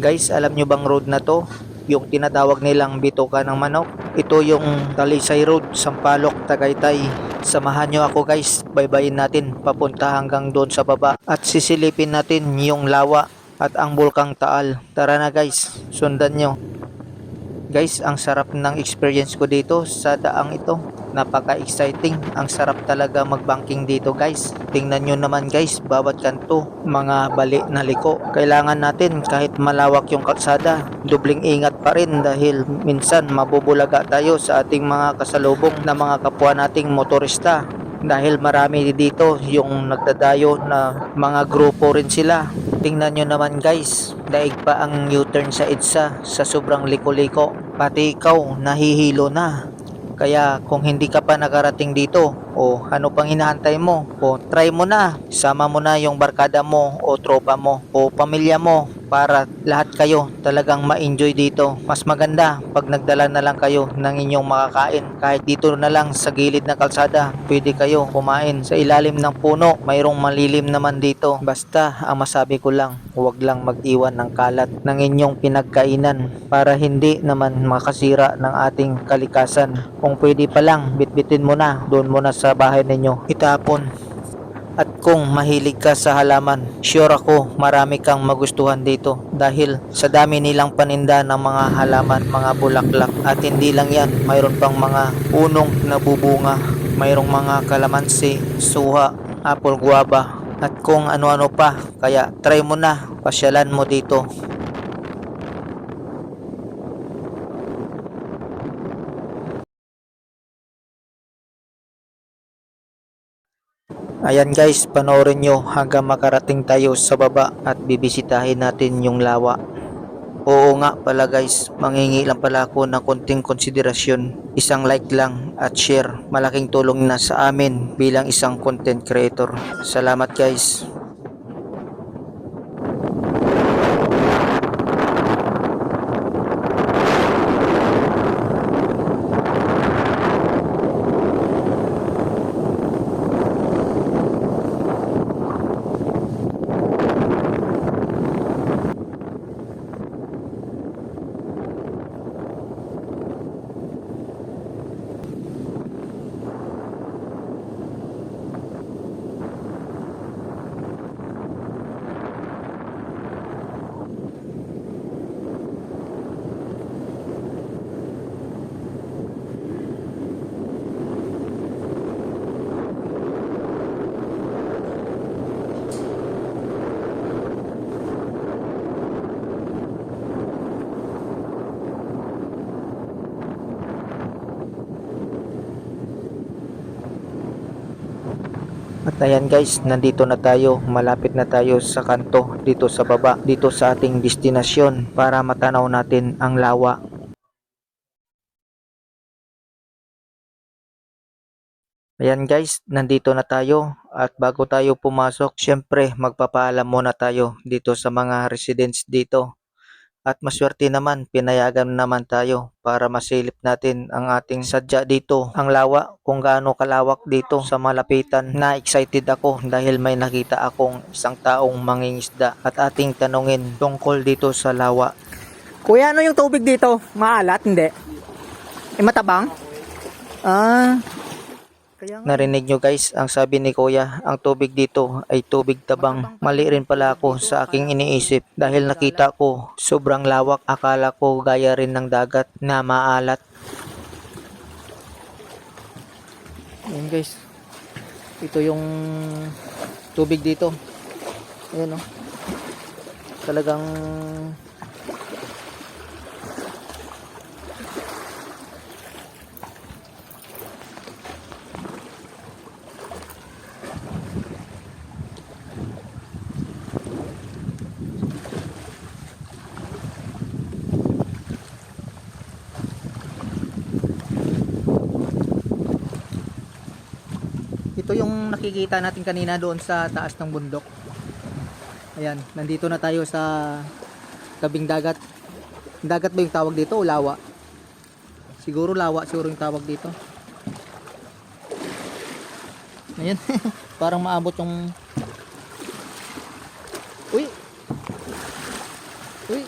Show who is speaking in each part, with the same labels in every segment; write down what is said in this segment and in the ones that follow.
Speaker 1: Guys, alam nyo bang road na to? Yung tinatawag nilang bituka ng manok. Ito yung Talisay Road, Sampaloc, Tagaytay. Samahan nyo ako guys, baybayin natin papunta hanggang doon sa baba. At sisilipin natin yung lawa at ang bulkang Taal. Tara na guys, sundan nyo. Guys, ang sarap ng experience ko dito sa daang ito. Napaka-exciting. Ang sarap talaga mag-banking dito guys. Tingnan nyo naman guys, bawat kanto, mga bali na liko. Kailangan natin kahit malawak yung kalsada, dubling ingat pa rin dahil minsan mabubulaga tayo sa ating mga kasalubong na mga kapwa nating motorista. Dahil marami dito yung nagdadayo na mga grupo rin sila. Tingnan nyo naman guys, daig pa ang U-turn sa EDSA sa sobrang liko-liko. Pati ikaw, nahihilo na. Kaya kung hindi ka pa nakarating dito, o ano pang hinahantay mo, o try mo na. Sama mo na yung barkada mo, o tropa mo, o pamilya mo, para lahat kayo talagang ma-enjoy dito. Mas maganda pag nagdala na lang kayo ng inyong makakain. Kahit dito na lang sa gilid ng kalsada, pwede kayo kumain sa ilalim ng puno. Mayroong malilim naman dito. Basta ang masabi ko lang, huwag lang mag-iwan ng kalat ng inyong pinagkainan para hindi naman makasira ng ating kalikasan. Kung pwede pa lang, bitbitin mo na, doon mo na sa bahay ninyo itapon. At kung mahilig ka sa halaman, sure ako marami kang magustuhan dito dahil sa dami nilang paninda ng mga halaman, mga bulaklak. At hindi lang yan, mayroon pang mga punong nabubunga, mayroong mga kalamansi, suha, apple, guava, at kung ano-ano pa. Kaya try mo na, pasyalan mo dito. Ayan guys, panoorin nyo hanggang makarating tayo sa baba at bibisitahin natin yung lawa. Oo nga pala guys, mangingi lang pala ako ng konting konsiderasyon. Isang like lang at share. Malaking tulong na sa amin bilang isang content creator. Salamat guys. At ayan guys, nandito na tayo, malapit na tayo sa kanto dito sa baba, dito sa ating destinasyon para matanaw natin ang lawa. Ayan guys, nandito na tayo at bago tayo pumasok, syempre magpapaalam muna tayo dito sa mga residents dito. At maswerte naman, pinayagan naman tayo para masilip natin ang ating sadya dito. Ang lawa, kung gaano kalawak dito sa malapitan. Na excited ako dahil may nakita akong isang taong mangingisda at ating tanungin tungkol dito sa lawa.
Speaker 2: Kuya, ano yung tubig dito? Maalat? Hindi. Matabang? Ah, kaya nga.
Speaker 1: Narinig nyo guys, ang sabi ni Kuya, ang tubig dito ay tubig tabang. Mali rin pala ako sa aking iniisip dahil nakita ko sobrang lawak. Akala ko gaya rin ng dagat na maalat.
Speaker 2: Ayan guys. Ito yung tubig dito. Ayan o. Talagang ito yung nakikita natin kanina doon sa taas ng bundok. Ayan, nandito na tayo sa tabing dagat. Dagat ba yung tawag dito o lawa? Siguro lawa, siguro yung tawag dito. Ayan, parang maabot yung... Uy! Uy!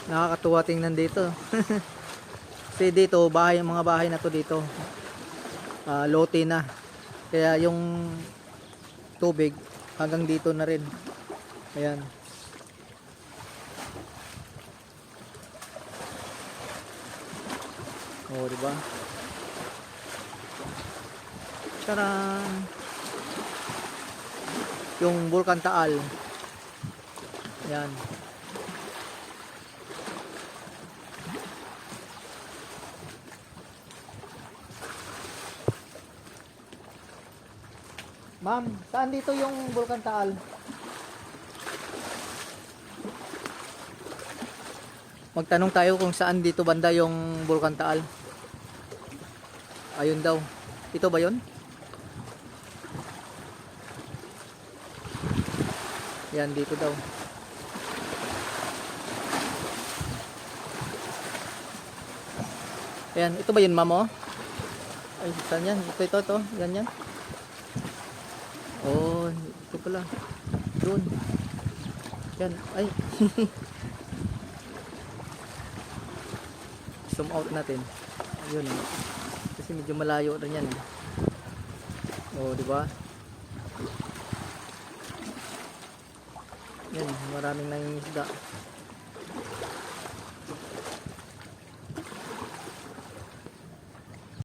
Speaker 2: Nakakatuwa tingnan dito. Kasi dito, bahay, mga bahay na to dito, lote na. Kaya yung tubig hanggang dito na rin. Ayan. Oh, di ba? Taran! Yung Bulkan Taal. Ayan. Ma'am, saan dito yung Bulkan Taal? Magtanong tayo kung saan dito banda yung Bulkan Taal. Ayun daw. Ito ba yun? Yan, dito daw. Ayan, ito ba yun, ma'am, oh? Ay, saan yan? Ito. Yan. Oh, ito pala. Doon. Yan, ay. Zoom out natin. Ayun. Kasi medyo malayo rin yan. Oh, di ba? Yan, maraming nangingisda.